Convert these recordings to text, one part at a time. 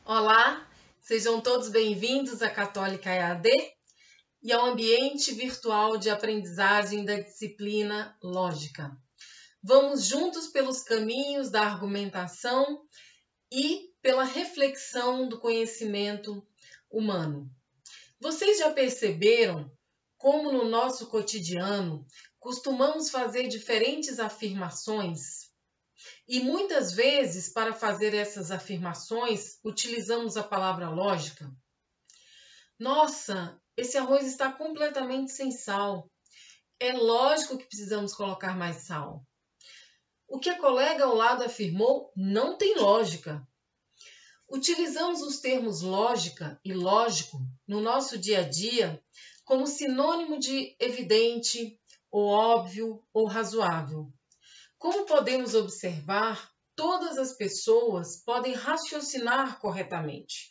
Olá, sejam todos bem-vindos à Católica EAD e ao ambiente virtual de aprendizagem da disciplina Lógica. Vamos juntos pelos caminhos da argumentação e pela reflexão do conhecimento humano. Vocês já perceberam como no nosso cotidiano costumamos fazer diferentes afirmações? E muitas vezes, para fazer essas afirmações, utilizamos a palavra lógica. Nossa, esse arroz está completamente sem sal. É lógico que precisamos colocar mais sal. O que a colega ao lado afirmou não tem lógica. Utilizamos os termos lógica e lógico no nosso dia a dia como sinônimo de evidente, ou óbvio, ou razoável. Como podemos observar, todas as pessoas podem raciocinar corretamente,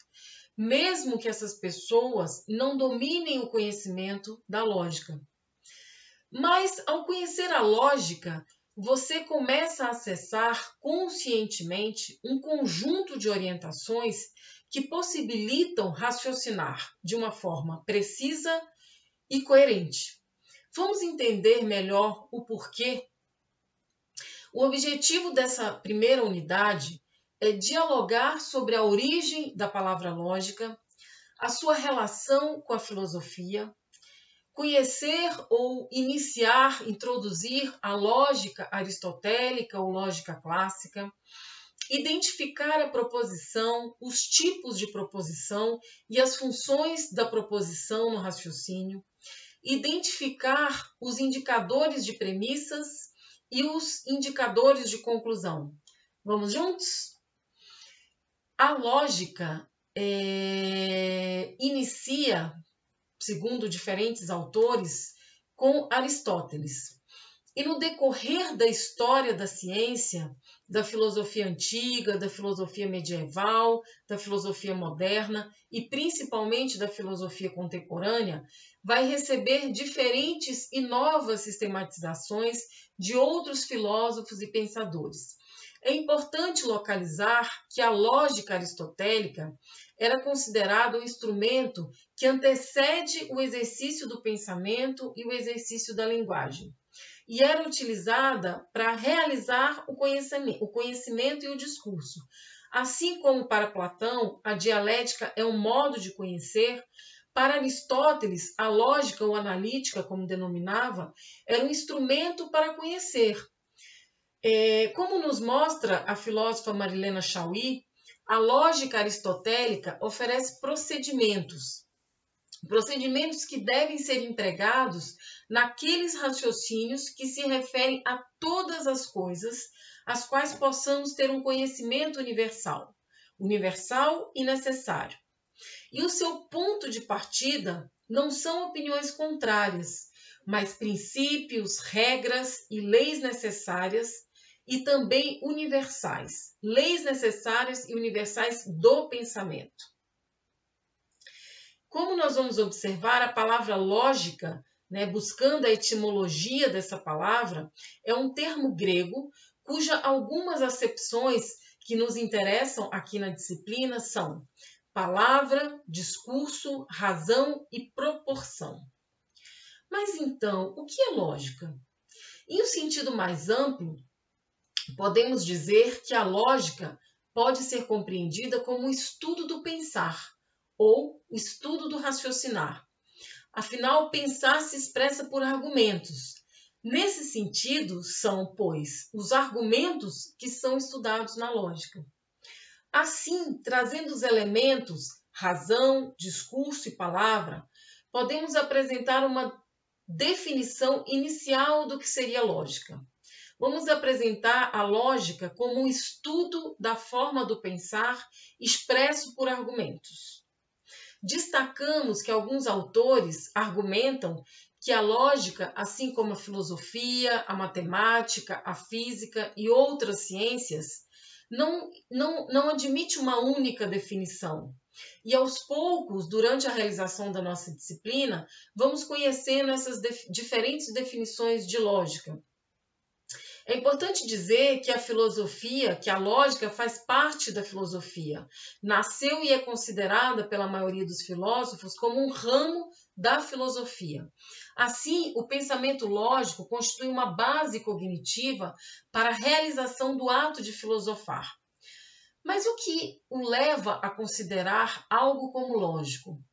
mesmo que essas pessoas não dominem o conhecimento da lógica. Mas, ao conhecer a lógica, você começa a acessar conscientemente um conjunto de orientações que possibilitam raciocinar de uma forma precisa e coerente. Vamos entender melhor o porquê. O objetivo dessa primeira unidade é dialogar sobre a origem da palavra lógica, a sua relação com a filosofia, conhecer ou iniciar, introduzir a lógica aristotélica ou lógica clássica, identificar a proposição, os tipos de proposição e as funções da proposição no raciocínio, identificar os indicadores de premissas e os indicadores de conclusão. Vamos juntos? A lógica inicia, segundo diferentes autores, com Aristóteles. E no decorrer da história da ciência, da filosofia antiga, da filosofia medieval, da filosofia moderna e principalmente da filosofia contemporânea, vai receber diferentes e novas sistematizações de outros filósofos e pensadores. É importante localizar que a lógica aristotélica era considerada um instrumento que antecede o exercício do pensamento e o exercício da linguagem, e era utilizada para realizar o conhecimento e o discurso. Assim como para Platão, a dialética é um modo de conhecer, para Aristóteles, a lógica ou analítica, como denominava, era um instrumento para conhecer. Como nos mostra a filósofa Marilena Chauí, a lógica aristotélica oferece procedimentos que devem ser empregados naqueles raciocínios que se referem a todas as coisas, as quais possamos ter um conhecimento universal e necessário. E o seu ponto de partida não são opiniões contrárias, mas princípios, regras e leis necessárias e também universais, leis necessárias e universais do pensamento. Como nós vamos observar, a palavra lógica, buscando a etimologia dessa palavra, é um termo grego cuja algumas acepções que nos interessam aqui na disciplina são palavra, discurso, razão e proporção. Mas então, o que é lógica? Em um sentido mais amplo, podemos dizer que a lógica pode ser compreendida como o estudo do pensar, ou o estudo do raciocinar. Afinal, pensar se expressa por argumentos. Nesse sentido, são, pois, os argumentos que são estudados na lógica. Assim, trazendo os elementos razão, discurso e palavra, podemos apresentar uma definição inicial do que seria lógica. Vamos apresentar a lógica como um estudo da forma do pensar expresso por argumentos. Destacamos que alguns autores argumentam que a lógica, assim como a filosofia, a matemática, a física e outras ciências, não admite uma única definição. E aos poucos, durante a realização da nossa disciplina, vamos conhecendo essas diferentes definições de lógica. É importante dizer que a lógica faz parte da filosofia. Nasceu e é considerada pela maioria dos filósofos como um ramo da filosofia. Assim, o pensamento lógico constitui uma base cognitiva para a realização do ato de filosofar. Mas o que o leva a considerar algo como lógico?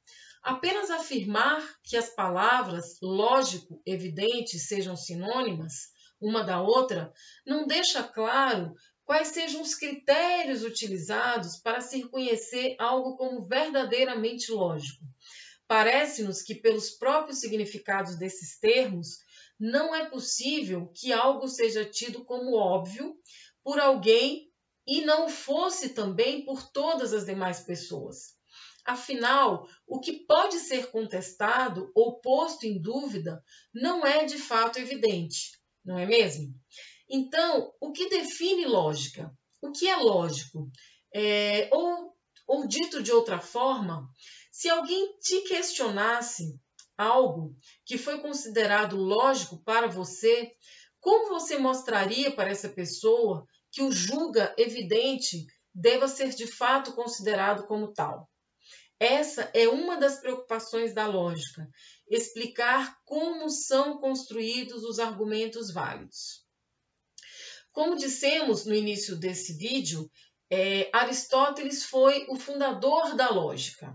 Apenas afirmar que as palavras lógico, evidente sejam sinônimas uma da outra não deixa claro quais sejam os critérios utilizados para se reconhecer algo como verdadeiramente lógico. Parece-nos que, pelos próprios significados desses termos, não é possível que algo seja tido como óbvio por alguém e não fosse também por todas as demais pessoas. Afinal, o que pode ser contestado ou posto em dúvida não é de fato evidente, não é mesmo? Então, o que define lógica? O que é lógico? Ou dito de outra forma, se alguém te questionasse algo que foi considerado lógico para você, como você mostraria para essa pessoa que o julga evidente deva ser de fato considerado como tal? Essa é uma das preocupações da lógica, explicar como são construídos os argumentos válidos. Como dissemos no início desse vídeo, Aristóteles foi o fundador da lógica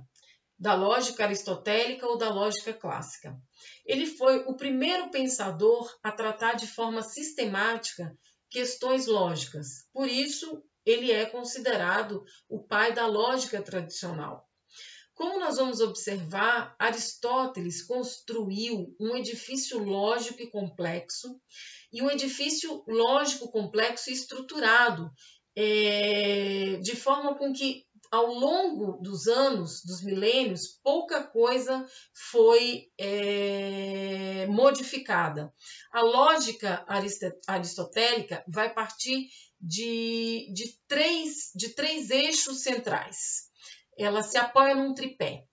aristotélica ou da lógica clássica. Ele foi o primeiro pensador a tratar de forma sistemática questões lógicas. Por isso, ele é considerado o pai da lógica tradicional. Como nós vamos observar, Aristóteles construiu um edifício lógico e complexo, e um edifício lógico complexo e estruturado, de forma com que, ao longo dos anos, dos milênios, pouca coisa foi modificada. A lógica aristotélica vai partir de três eixos centrais. Ela se apoia num tripé,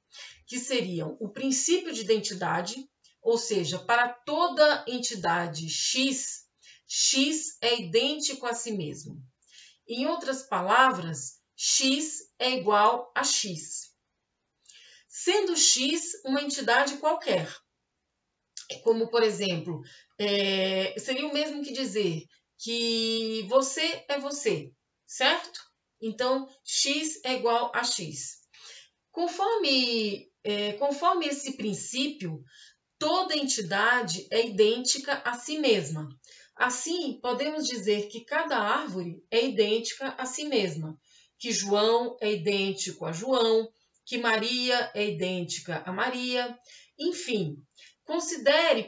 que seriam o princípio de identidade, ou seja, para toda entidade X, X é idêntico a si mesmo. Em outras palavras, X é igual a X. Sendo X uma entidade qualquer, como, por exemplo, seria o mesmo que dizer que você é você, certo? Então, X é igual a X. Conforme esse princípio, toda entidade é idêntica a si mesma. Assim, podemos dizer que cada árvore é idêntica a si mesma, que João é idêntico a João, que Maria é idêntica a Maria. Enfim,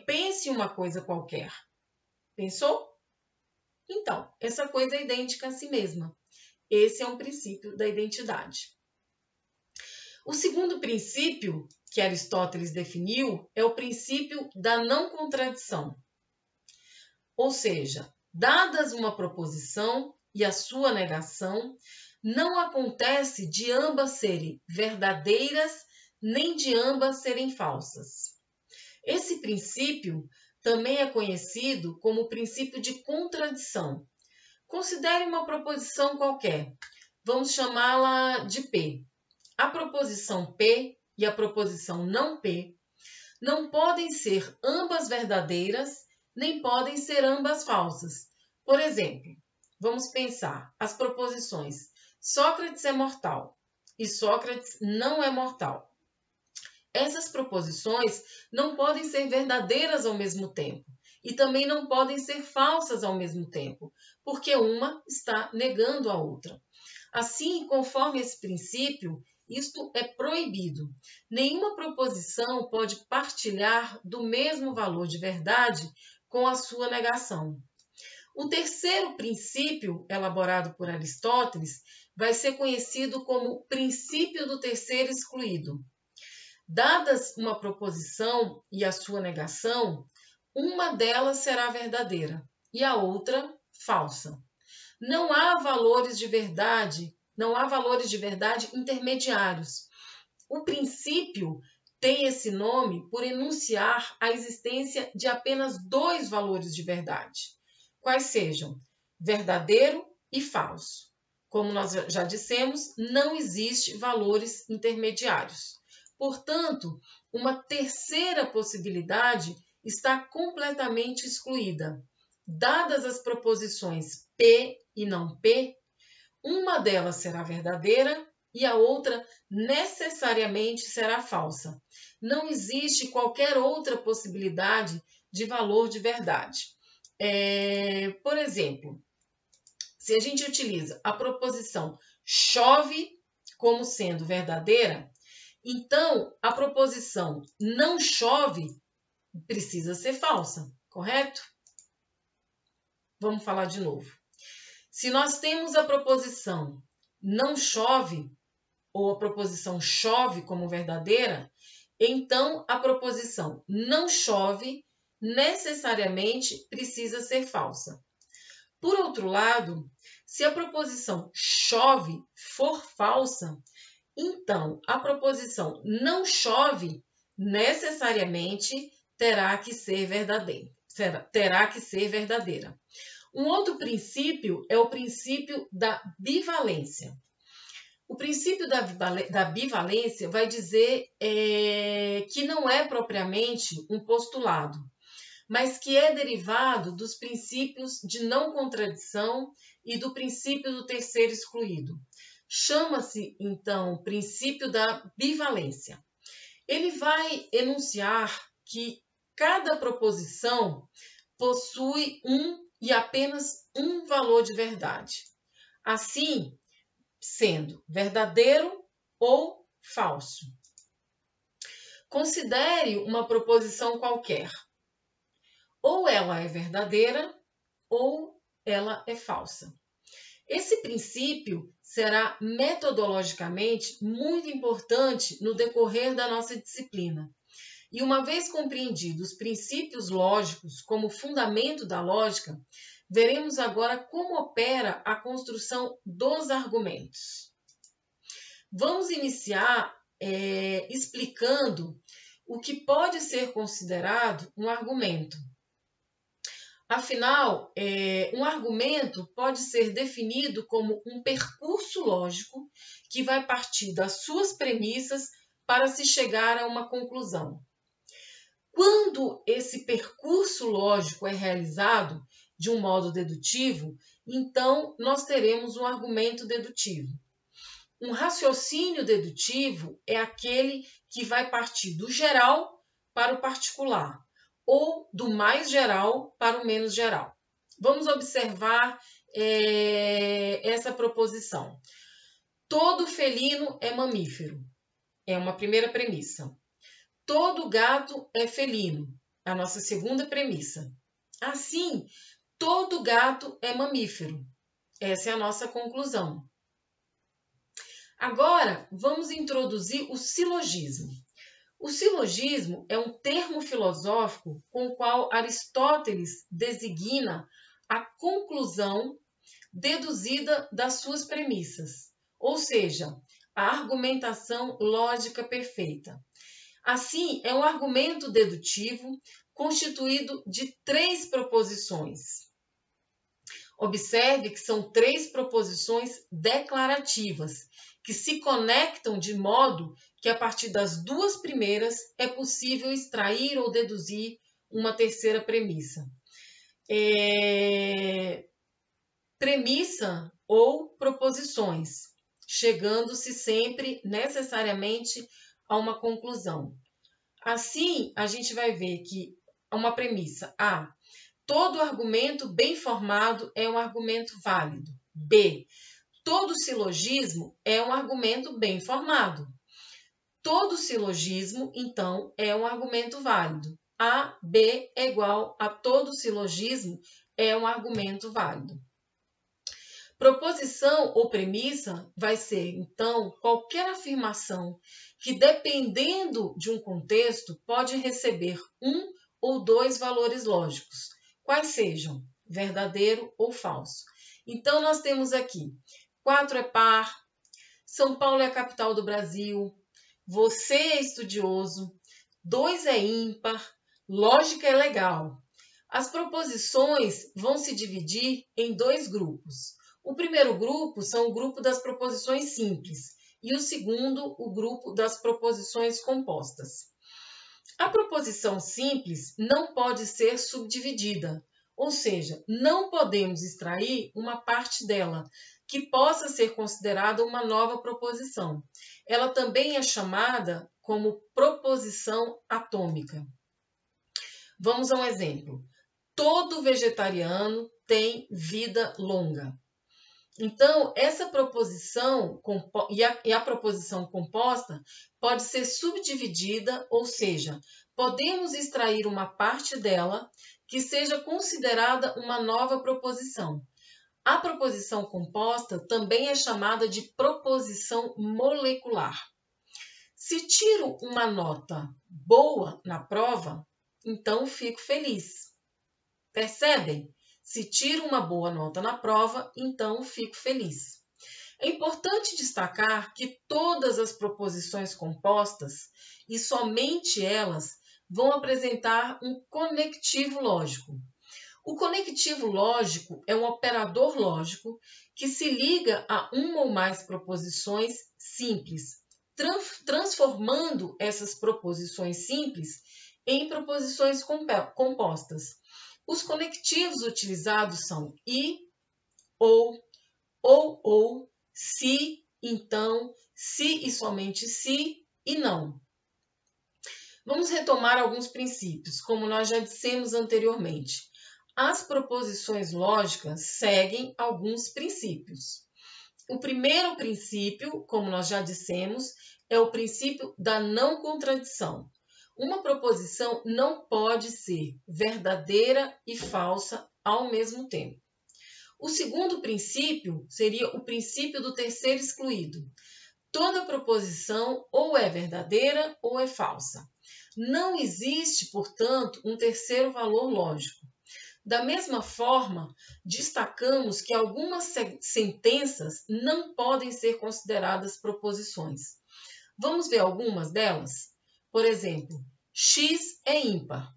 pense em uma coisa qualquer. Pensou? Então, essa coisa é idêntica a si mesma. Esse é um princípio da identidade. O segundo princípio que Aristóteles definiu é o princípio da não contradição. Ou seja, dadas uma proposição e a sua negação, não acontece de ambas serem verdadeiras nem de ambas serem falsas. Esse princípio também é conhecido como o princípio de contradição. Considere uma proposição qualquer. Vamos chamá-la de P. A proposição P e a proposição não P não podem ser ambas verdadeiras, nem podem ser ambas falsas. Por exemplo, vamos pensar as proposições Sócrates é mortal e Sócrates não é mortal. Essas proposições não podem ser verdadeiras ao mesmo tempo e também não podem ser falsas ao mesmo tempo, porque uma está negando a outra. Assim, conforme esse princípio, isto é proibido. Nenhuma proposição pode partilhar do mesmo valor de verdade com a sua negação. O terceiro princípio, elaborado por Aristóteles, vai ser conhecido como princípio do terceiro excluído. Dadas uma proposição e a sua negação, uma delas será verdadeira e a outra falsa. Não há valores de verdade intermediários. O princípio tem esse nome por enunciar a existência de apenas dois valores de verdade. quais sejam verdadeiro e falso. Como nós já dissemos, não existe valores intermediários. Portanto, uma terceira possibilidade está completamente excluída. Dadas as proposições P e não P, uma delas será verdadeira e a outra necessariamente será falsa. Não existe qualquer outra possibilidade de valor de verdade. Por exemplo, se a gente utiliza a proposição chove como sendo verdadeira, então a proposição não chove precisa ser falsa, correto? Vamos falar de novo. Se nós temos a proposição não chove, ou a proposição chove como verdadeira, então a proposição não chove necessariamente precisa ser falsa. Por outro lado, se a proposição chove for falsa, então a proposição não chove necessariamente terá que ser verdadeira. Um outro princípio é o princípio da bivalência. O princípio da bivalência vai dizer que não é propriamente um postulado, mas que é derivado dos princípios de não contradição e do princípio do terceiro excluído. Chama-se, então, princípio da bivalência. Ele vai enunciar que cada proposição possui um e apenas um valor de verdade. Assim, sendo verdadeiro ou falso. Considere uma proposição qualquer. Ou ela é verdadeira ou ela é falsa. Esse princípio será metodologicamente muito importante no decorrer da nossa disciplina. E uma vez compreendidos os princípios lógicos como fundamento da lógica, veremos agora como opera a construção dos argumentos. Vamos iniciar explicando o que pode ser considerado um argumento. Afinal, um argumento pode ser definido como um percurso lógico que vai partir das suas premissas para se chegar a uma conclusão. Quando esse percurso lógico é realizado de um modo dedutivo, então nós teremos um argumento dedutivo. Um raciocínio dedutivo é aquele que vai partir do geral para o particular, ou do mais geral para o menos geral. Vamos observar essa proposição. Todo felino é mamífero. É uma primeira premissa. Todo gato é felino. A nossa segunda premissa. Assim, todo gato é mamífero. Essa é a nossa conclusão. Agora, vamos introduzir o silogismo. O silogismo é um termo filosófico com o qual Aristóteles designa a conclusão deduzida das suas premissas, ou seja, a argumentação lógica perfeita. Assim, é um argumento dedutivo constituído de 3 proposições. Observe que são 3 proposições declarativas, que se conectam de modo que a partir das 2 primeiras é possível extrair ou deduzir uma terceira premissa. Premissa ou proposições, chegando-se sempre necessariamente a uma conclusão. Assim, a gente vai ver que uma premissa A, todo argumento bem formado é um argumento válido. B, todo silogismo é um argumento bem formado. Todo silogismo, então, é um argumento válido. A, B é igual a todo silogismo é um argumento válido. Proposição ou premissa vai ser, então, qualquer afirmação que, dependendo de um contexto, pode receber um ou 2 valores lógicos, quais sejam verdadeiro ou falso. Então, nós temos aqui 4 é par, São Paulo é a capital do Brasil, você é estudioso, 2 é ímpar, lógica é legal. As proposições vão se dividir em dois grupos. O primeiro grupo são o grupo das proposições simples e o segundo, o grupo das proposições compostas. A proposição simples não pode ser subdividida, ou seja, não podemos extrair uma parte dela, que possa ser considerada uma nova proposição. Ela também é chamada como proposição atômica. Vamos a um exemplo. Todo vegetariano tem vida longa. Então, essa proposição e a proposição composta pode ser subdividida, ou seja, podemos extrair uma parte dela que seja considerada uma nova proposição. A proposição composta também é chamada de proposição molecular. Se tiro uma nota boa na prova, então fico feliz. Percebem? Se tiro uma boa nota na prova, então fico feliz. É importante destacar que todas as proposições compostas, e somente elas, vão apresentar um conectivo lógico. O conectivo lógico é um operador lógico que se liga a uma ou mais proposições simples, transformando essas proposições simples em proposições compostas. Os conectivos utilizados são e, ou, se, então, se e somente se e não. Vamos retomar alguns princípios, como nós já dissemos anteriormente. As proposições lógicas seguem alguns princípios. O primeiro princípio, como nós já dissemos, é o princípio da não contradição. Uma proposição não pode ser verdadeira e falsa ao mesmo tempo. O segundo princípio seria o princípio do terceiro excluído. Toda proposição ou é verdadeira ou é falsa. Não existe, portanto, um terceiro valor lógico. Da mesma forma, destacamos que algumas sentenças não podem ser consideradas proposições. Vamos ver algumas delas? Por exemplo, X é ímpar.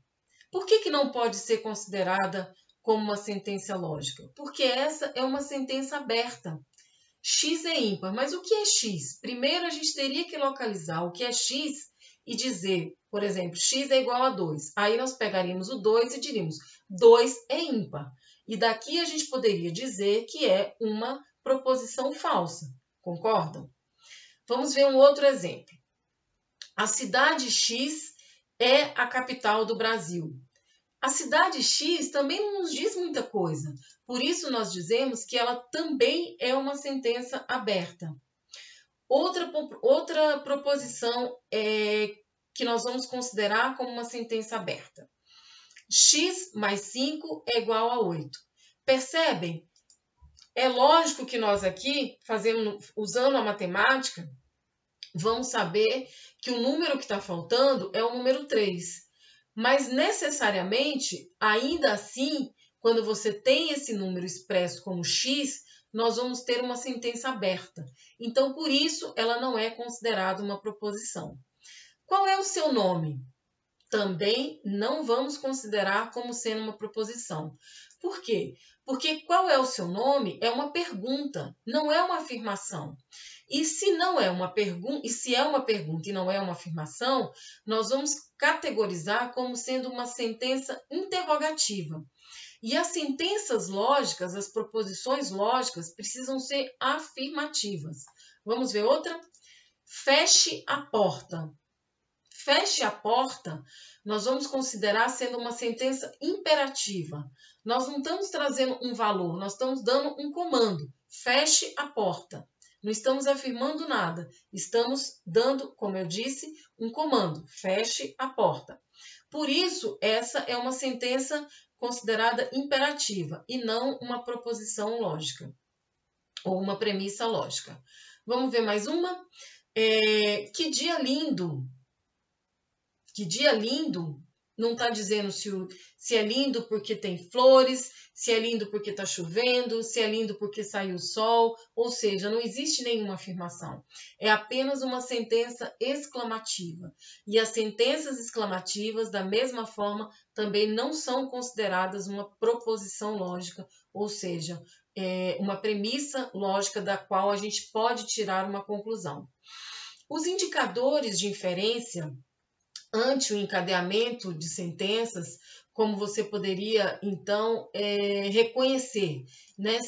Por que não pode ser considerada como uma sentença lógica? Porque essa é uma sentença aberta. X é ímpar, mas o que é X? Primeiro a gente teria que localizar o que é X e dizer, por exemplo, X é igual a 2. Aí nós pegaríamos o 2 e diríamos, 2 é ímpar. E daqui a gente poderia dizer que é uma proposição falsa. Concordam? Vamos ver um outro exemplo. A cidade X é a capital do Brasil. A cidade X também não nos diz muita coisa. Por isso nós dizemos que ela também é uma sentença aberta. Outra proposição que nós vamos considerar como uma sentença aberta. X mais 5 é igual a 8. Percebem? É lógico que nós aqui, usando a matemática, vamos saber que o número que está faltando é o número 3. Mas necessariamente, ainda assim, quando você tem esse número expresso como X, nós vamos ter uma sentença aberta. Então, por isso, ela não é considerada uma proposição. Qual é o seu nome? Também não vamos considerar como sendo uma proposição. Por quê? Porque qual é o seu nome é uma pergunta, não é uma afirmação. E se não é uma pergunta, e se é uma pergunta e não é uma afirmação, nós vamos categorizar como sendo uma sentença interrogativa. E as sentenças lógicas, as proposições lógicas, precisam ser afirmativas. Vamos ver outra? Feche a porta. Feche a porta, nós vamos considerar sendo uma sentença imperativa. Nós não estamos trazendo um valor, nós estamos dando um comando. Feche a porta. Não estamos afirmando nada, estamos dando, como eu disse, um comando. Feche a porta. Por isso, essa é uma sentença considerada imperativa e não uma proposição lógica ou uma premissa lógica. Vamos ver mais uma? Que dia lindo! Que dia lindo não está dizendo se é lindo porque tem flores, se é lindo porque está chovendo, se é lindo porque saiu o sol, ou seja, não existe nenhuma afirmação. É apenas uma sentença exclamativa. E as sentenças exclamativas, da mesma forma, também não são consideradas uma proposição lógica, ou seja, uma premissa lógica da qual a gente pode tirar uma conclusão. Os indicadores de inferência ante o encadeamento de sentenças, como você poderia, então, reconhecer, né?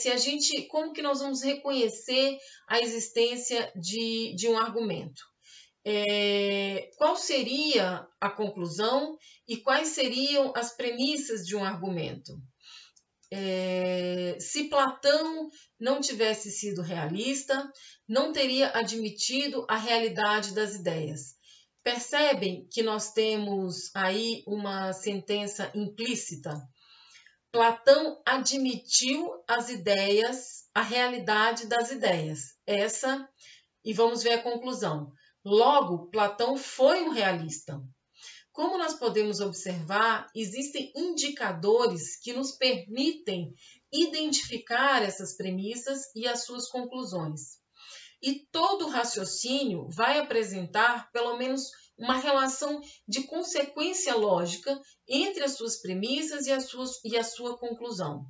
Como que nós vamos reconhecer a existência de um argumento? Qual seria a conclusão e quais seriam as premissas de um argumento? Se Platão não tivesse sido realista, não teria admitido a realidade das ideias. Percebem que nós temos aí uma sentença implícita? Platão admitiu as ideias, a realidade das ideias. E vamos ver a conclusão. Logo, Platão foi um realista. Como nós podemos observar, existem indicadores que nos permitem identificar essas premissas e as suas conclusões. E todo raciocínio vai apresentar pelo menos uma relação de consequência lógica entre as suas premissas e a sua conclusão.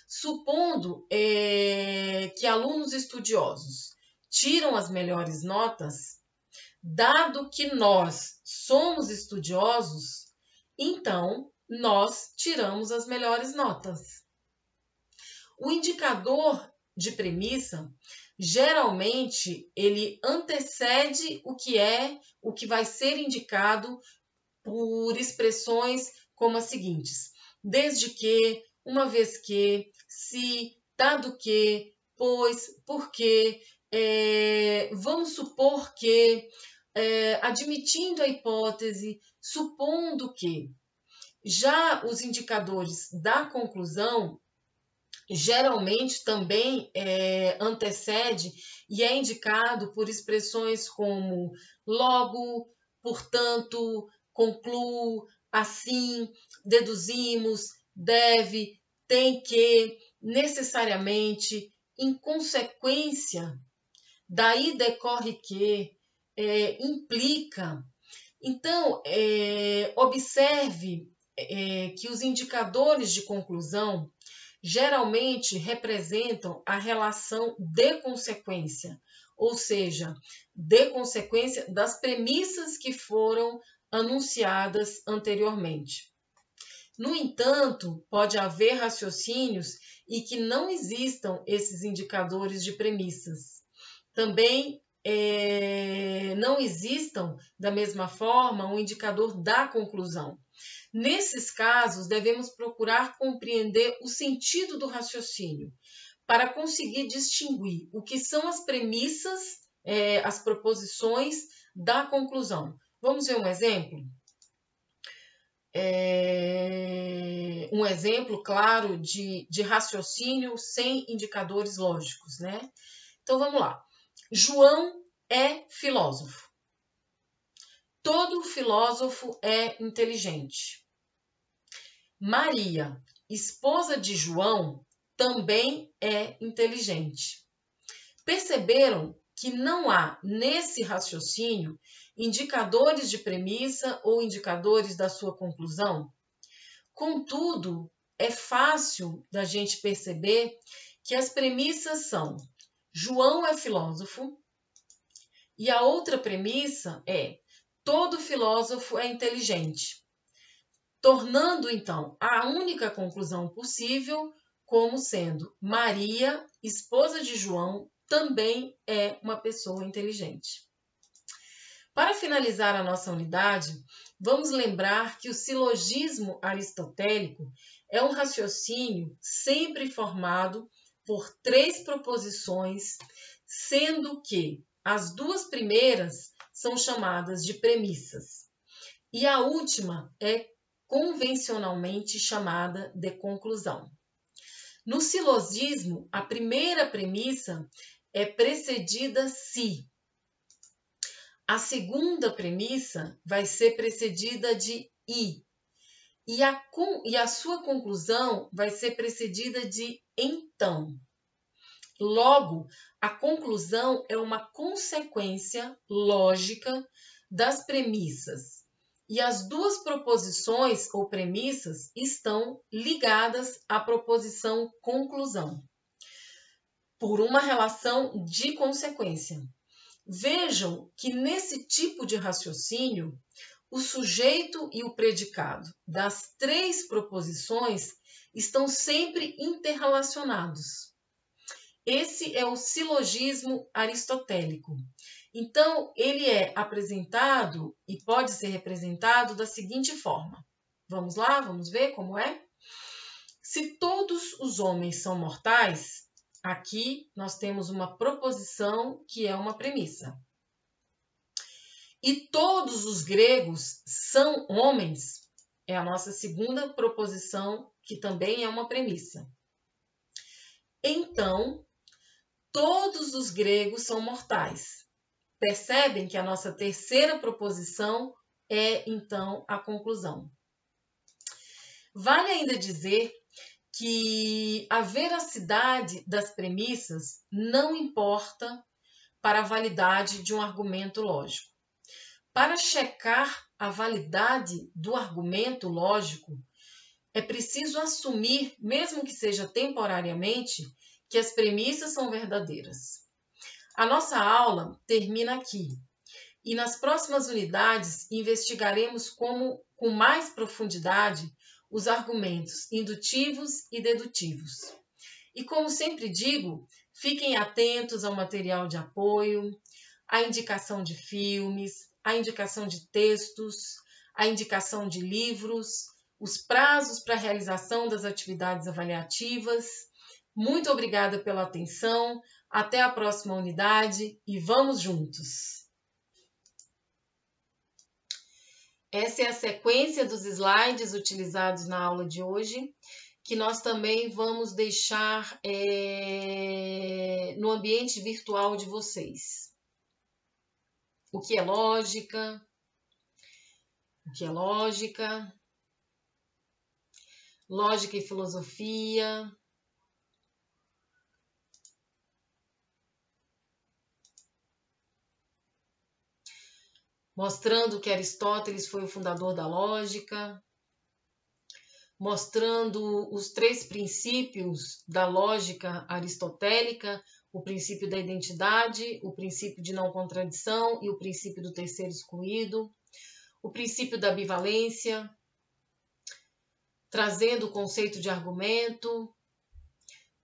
Supondo que alunos estudiosos tiram as melhores notas, dado que nós somos estudiosos, então nós tiramos as melhores notas. O indicador de premissa, geralmente, ele antecede o que vai ser indicado por expressões como as seguintes: desde que, uma vez que, se, dado que, pois, porque, vamos supor que, admitindo a hipótese, supondo que. Já os indicadores da conclusão, geralmente também antecede e é indicado por expressões como logo, portanto, concluo, assim, deduzimos, deve, tem que, necessariamente, em consequência, daí decorre que, implica. Então, observe que os indicadores de conclusão geralmente representam a relação de consequência, ou seja, de consequência das premissas que foram anunciadas anteriormente. No entanto, pode haver raciocínios e que não existam esses indicadores de premissas. Também não existam, da mesma forma, um indicador da conclusão. Nesses casos, devemos procurar compreender o sentido do raciocínio, para conseguir distinguir o que são as premissas, as proposições da conclusão. Vamos ver um exemplo? Um exemplo claro de raciocínio sem indicadores lógicos, né? Então, vamos lá. João é filósofo. Todo filósofo é inteligente. Maria, esposa de João, também é inteligente. Perceberam que não há, nesse raciocínio, indicadores de premissa ou indicadores da sua conclusão? Contudo, é fácil da gente perceber que as premissas são: João é filósofo, e a outra premissa é: todo filósofo é inteligente, tornando, então, a única conclusão possível como sendo Maria, esposa de João, também é uma pessoa inteligente. Para finalizar a nossa unidade, vamos lembrar que o silogismo aristotélico é um raciocínio sempre formado por 3 proposições, sendo que as 2 primeiras são chamadas de premissas e a última é convencionalmente chamada de conclusão. No silogismo, a primeira premissa é precedida se. A segunda premissa vai ser precedida de e. e a sua conclusão vai ser precedida de então. Logo, a conclusão é uma consequência lógica das premissas. E as duas proposições ou premissas estão ligadas à proposição conclusão, por uma relação de consequência. Vejam que nesse tipo de raciocínio, o sujeito e o predicado das três proposições estão sempre interrelacionados. Esse é o silogismo aristotélico. Então, ele é apresentado e pode ser representado da seguinte forma. Vamos lá, vamos ver como é? Se todos os homens são mortais, aqui nós temos uma proposição que é uma premissa. E todos os gregos são homens, é a nossa segunda proposição, que também é uma premissa. Então, todos os gregos são mortais. Percebem que a nossa terceira proposição é, então, a conclusão. Vale ainda dizer que a veracidade das premissas não importa para a validade de um argumento lógico. Para checar a validade do argumento lógico, é preciso assumir, mesmo que seja temporariamente, que as premissas são verdadeiras. A nossa aula termina aqui e nas próximas unidades investigaremos com mais profundidade os argumentos indutivos e dedutivos. E como sempre digo, fiquem atentos ao material de apoio, à indicação de filmes, à indicação de textos, à indicação de livros, os prazos para a realização das atividades avaliativas. Muito obrigada pela atenção, até a próxima unidade e vamos juntos! Essa é a sequência dos slides utilizados na aula de hoje, que nós também vamos deixar no ambiente virtual de vocês. O que é lógica? O que é lógica? Lógica e filosofia. Mostrando que Aristóteles foi o fundador da lógica, mostrando os três princípios da lógica aristotélica, o princípio da identidade, o princípio de não contradição e o princípio do terceiro excluído, o princípio da bivalência, trazendo o conceito de argumento.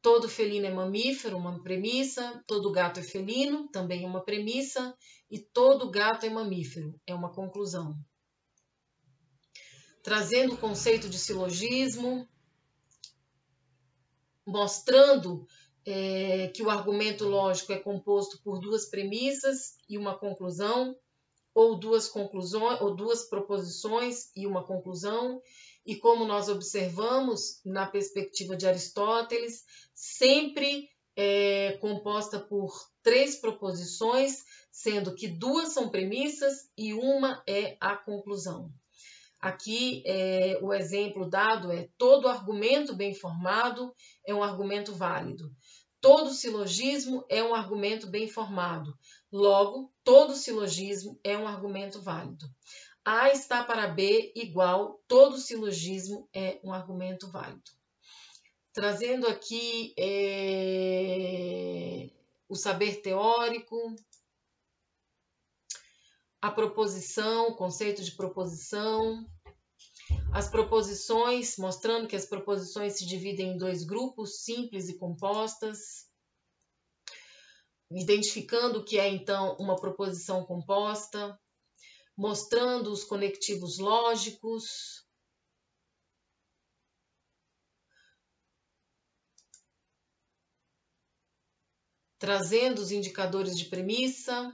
Todo felino é mamífero, uma premissa. Todo gato é felino, também é uma premissa. E todo gato é mamífero, é uma conclusão. Trazendo o conceito de silogismo, mostrando que o argumento lógico é composto por duas premissas e uma conclusão, ou duas proposições e uma conclusão. E como nós observamos na perspectiva de Aristóteles, sempre composta por três proposições, sendo que duas são premissas e uma é a conclusão. Aqui o exemplo dado é: todo argumento bem formado é um argumento válido. Todo silogismo é um argumento bem formado. Logo, todo silogismo é um argumento válido. A está para B igual, todo silogismo é um argumento válido. Trazendo aqui o saber teórico, a proposição, o conceito de proposição, as proposições, mostrando que as proposições se dividem em dois grupos, simples e compostas, identificando o que é então uma proposição composta, mostrando os conectivos lógicos, trazendo os indicadores de premissa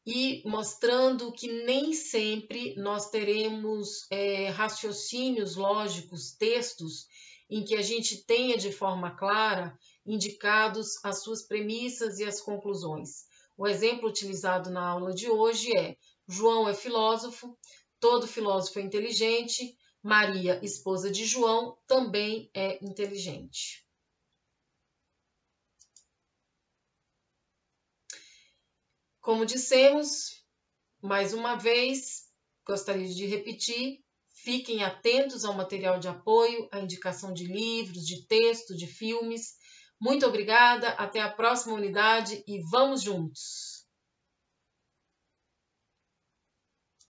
e mostrando que nem sempre nós teremos raciocínios lógicos, textos, em que a gente tenha de forma clara indicados as suas premissas e as conclusões. O exemplo utilizado na aula de hoje é: João é filósofo, todo filósofo é inteligente, Maria, esposa de João, também é inteligente. Como dissemos, mais uma vez, gostaria de repetir, fiquem atentos ao material de apoio, à indicação de livros, de texto, de filmes. Muito obrigada, até a próxima unidade e vamos juntos!